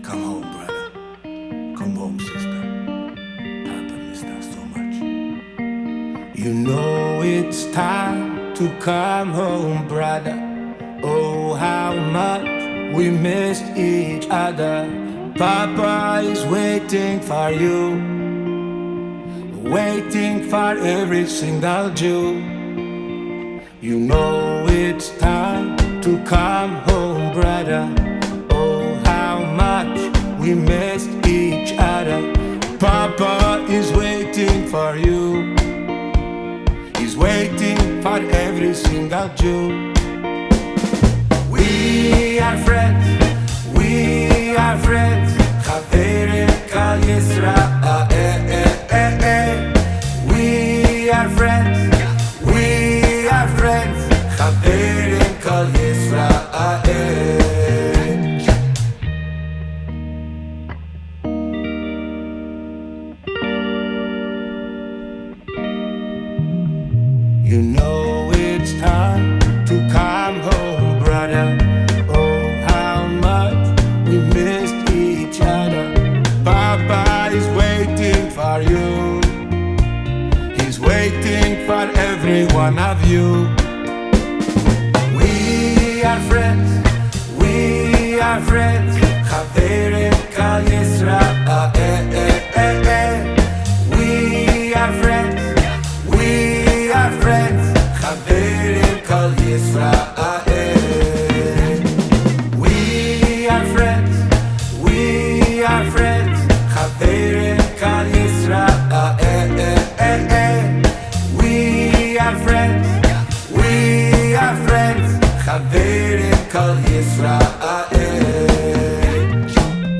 Come home, brother. Come home, sister. Papa missed us so much. You know it's time to come home, brother. Oh, how much we missed each other. Papa is waiting for you, waiting for every single Jew. You know it's time to come home, brother. Oh, how much we missed each other. Papa is waiting for you. He's waiting for every single Jew. We are friends. We are friends. Chaverim kal Yisrael. We are friends. We are friends. Chaverim kal Yisrael. You know it's time to come home, brother. Oh, how much we missed each other. Papa is waiting for you. He's waiting for every one of you. We are friends. We are friends. Chaverim kal Yisrael. We are friends. We are friends. Chaverim kal Yisrael. We are friends. We are friends. Chaverim kal Yisrael.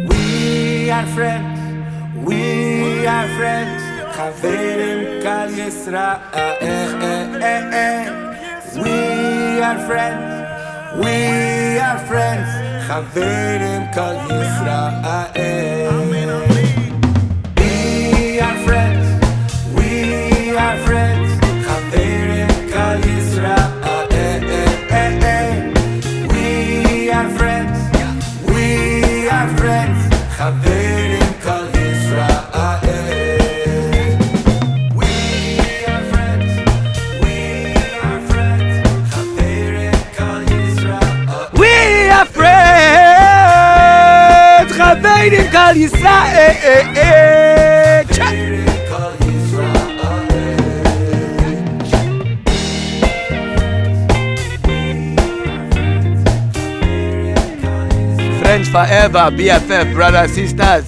We are friends. We are friends. Chaverim kal Yisrael. We are friends. We are friends. Chaverim kal Yisrael. We are friends. We are friends. Chaverim kal Yisrael. We are friends. We are friends. Chaverim kal Yisrael. We are friends. We are friends. Chaverim kal Yisrael. Chaverim kal Yisrael. Friends forever, BFF, brothers, sisters.